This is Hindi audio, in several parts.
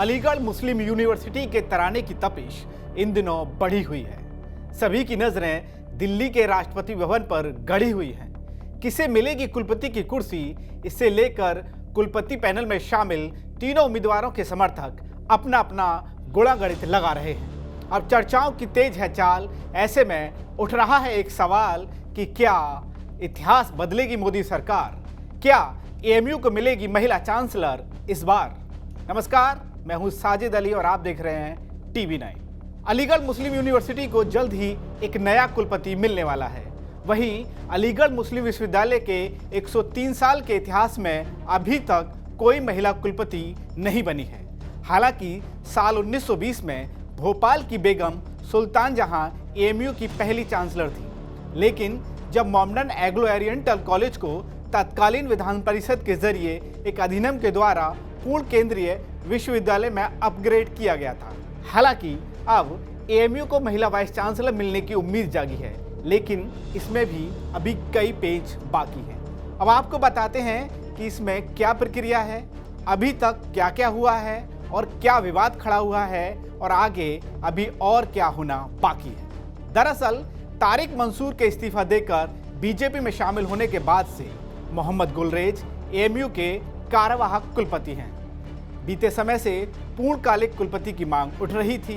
अलीगढ़ मुस्लिम यूनिवर्सिटी के तराने की तपिश इन दिनों बढ़ी हुई है। सभी की नजरें दिल्ली के राष्ट्रपति भवन पर गड़ी हुई हैं। किसे मिलेगी कुलपति की कुर्सी, इससे लेकर कुलपति पैनल में शामिल तीनों उम्मीदवारों के समर्थक अपना अपना गुणा गणित लगा रहे हैं। अब चर्चाओं की तेज है चाल। ऐसे में उठ रहा है एक सवाल कि क्या इतिहास बदलेगी मोदी सरकार? क्या एएमयू को मिलेगी महिला चांसलर इस बार? नमस्कार, मैं हूं साजिद अली और आप देख रहे हैं TV9। अलीगढ़ मुस्लिम यूनिवर्सिटी को जल्द ही एक नया कुलपति मिलने वाला है। वहीं अलीगढ़ मुस्लिम विश्वविद्यालय के 103 साल के इतिहास में अभी तक कोई महिला कुलपति नहीं बनी है। हालांकि साल 1920 में भोपाल की बेगम सुल्तान जहां एएमयू की पहली चांसलर थी, लेकिन जब मोमडन एग्लो ओरिएंटल कॉलेज को तत्कालीन विधान परिषद के जरिए एक अधिनियम के द्वारा पूर्ण केंद्रीय विश्वविद्यालय में अपग्रेड किया गया था। हालांकि अब एएमयू को महिला वाइस चांसलर मिलने की उम्मीद जागी है, लेकिन इसमें भी अभी कई पेच बाकी हैं। अब आपको बताते हैं कि इसमें क्या प्रक्रिया है, अभी तक क्या क्या हुआ है और क्या विवाद खड़ा हुआ है और आगे अभी और क्या होना बाकी है। दरअसल तारिक मंसूर के इस्तीफा देकर बीजेपी में शामिल होने के बाद से मोहम्मद गुलरेज एएमयू के कार्यवाहक कुलपति हैं। बीते समय से पूर्णकालिक कुलपति की मांग उठ रही थी।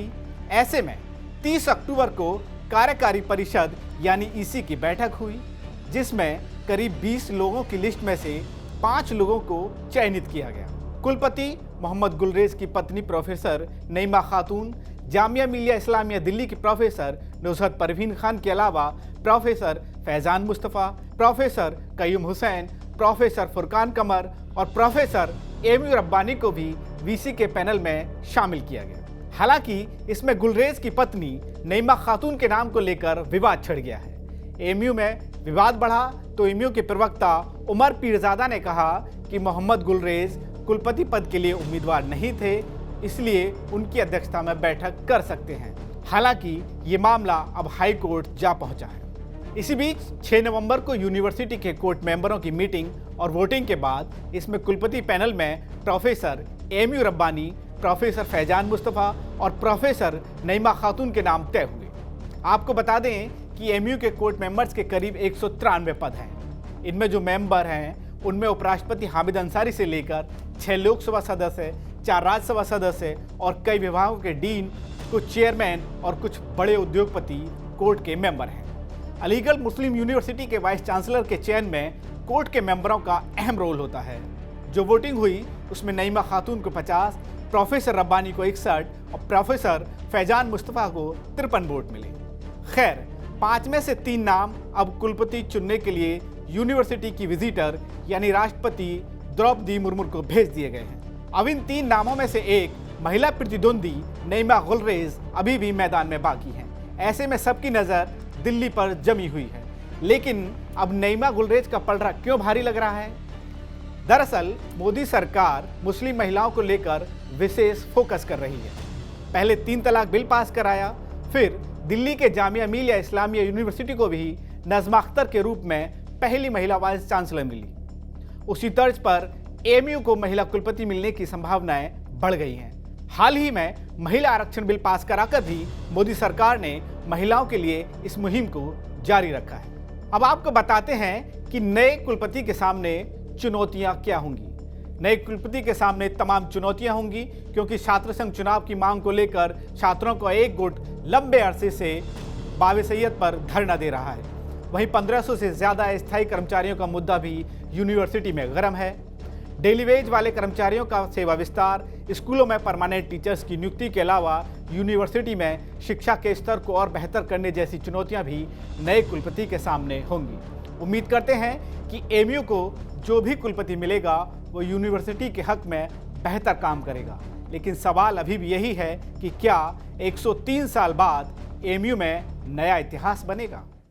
ऐसे में 30 अक्टूबर को कार्यकारी परिषद यानी ईसी की बैठक हुई, जिसमें करीब 20 लोगों की लिस्ट में से 5 लोगों को चयनित किया गया। कुलपति मोहम्मद गुलरेज की पत्नी प्रोफेसर नईमा खातून, जामिया मिलिया इस्लामिया दिल्ली की प्रोफेसर नुसरत परवीन खान के अलावा professor Faizan Mustafa, professor Qayyum Hussain, professor Furqan Qamar और प्रोफेसर एएमयू रब्बानी को भी वीसी के पैनल में शामिल किया गया। हालांकि इसमें गुलरेज की पत्नी नईमा खातून के नाम को लेकर विवाद छिड़ गया है। एएमयू में विवाद बढ़ा तो एएमयू के प्रवक्ता उमर पीरजादा ने कहा कि मोहम्मद गुलरेज कुलपति पद के लिए उम्मीदवार नहीं थे, इसलिए उनकी अध्यक्षता में बैठक कर सकते हैं। हालांकि ये मामला अब हाई कोर्ट जा पहुंचा है। इसी बीच 6 नवंबर को यूनिवर्सिटी के कोर्ट मेंबरों की मीटिंग और वोटिंग के बाद इसमें कुलपति पैनल में professor AMU Rabbani, professor Faizan Mustafa और प्रोफेसर नईमा खातून के नाम तय हुए। आपको बता दें कि एएमयू के कोर्ट मेंबर्स के करीब 193 पद हैं। इनमें जो मेंबर हैं उनमें उपराष्ट्रपति हामिद अंसारी से लेकर 6 लोकसभा सदस्य, 4 राज्यसभा सदस्य और कई विभागों के डीन, कुछ चेयरमैन और कुछ बड़े उद्योगपति कोर्ट के मेंबर हैं। अलीगढ़ मुस्लिम यूनिवर्सिटी के वाइस चांसलर के चयन में कोर्ट के मेंबरों का अहम रोल होता है। जो वोटिंग हुई उसमें नईमा खातून को 50, प्रोफेसर रब्बानी को 61 और प्रोफेसर फैजान मुस्तफ़ा को 53 वोट मिले। खैर, 5 में से 3 नाम अब कुलपति चुनने के लिए यूनिवर्सिटी की विजिटर यानी राष्ट्रपति द्रौपदी मुर्मू को भेज दिए गए हैं। अब इन 3 नामों में से एक महिला प्रतिद्वंदी नईमा गुलरेज अभी भी मैदान में बाकी हैं। ऐसे में सबकी नज़र दिल्ली पर जमी हुई है, लेकिन अब नईमा गुलरेज का पलड़ा क्यों भारी लग रहा है? दरअसल मोदी सरकार मुस्लिम महिलाओं को लेकर विशेष फोकस कर रही है। पहले 3 तलाक बिल पास कराया, फिर दिल्ली के जामिया मिलिया इस्लामिया यूनिवर्सिटी को भी नज़मा अख्तर के रूप में पहली महिला वाइस चांसलर मिली। उसी तर्ज पर एएमयू को महिला कुलपति मिलने की संभावनाएं बढ़ गई हैं। हाल ही में महिला आरक्षण बिल पास कराकर भी मोदी सरकार ने महिलाओं के लिए इस मुहिम को जारी रखा है। अब आपको बताते हैं कि नए कुलपति के सामने चुनौतियां क्या होंगी। नए कुलपति के सामने तमाम चुनौतियां होंगी, क्योंकि छात्र संघ चुनाव की मांग को लेकर छात्रों का एक गुट लंबे अरसे से बाब सैयद पर धरना दे रहा है। वहीं 1500 से ज़्यादा अस्थायी कर्मचारियों का मुद्दा भी यूनिवर्सिटी में गर्म है। डेली वेज वाले कर्मचारियों का सेवा विस्तार, स्कूलों में परमानेंट टीचर्स की नियुक्ति के अलावा यूनिवर्सिटी में शिक्षा के स्तर को और बेहतर करने जैसी चुनौतियां भी नए कुलपति के सामने होंगी। उम्मीद करते हैं कि एएमयू को जो भी कुलपति मिलेगा वो यूनिवर्सिटी के हक में बेहतर काम करेगा। लेकिन सवाल अभी भी यही है कि क्या 103 साल बाद एएमयू में नया इतिहास बनेगा?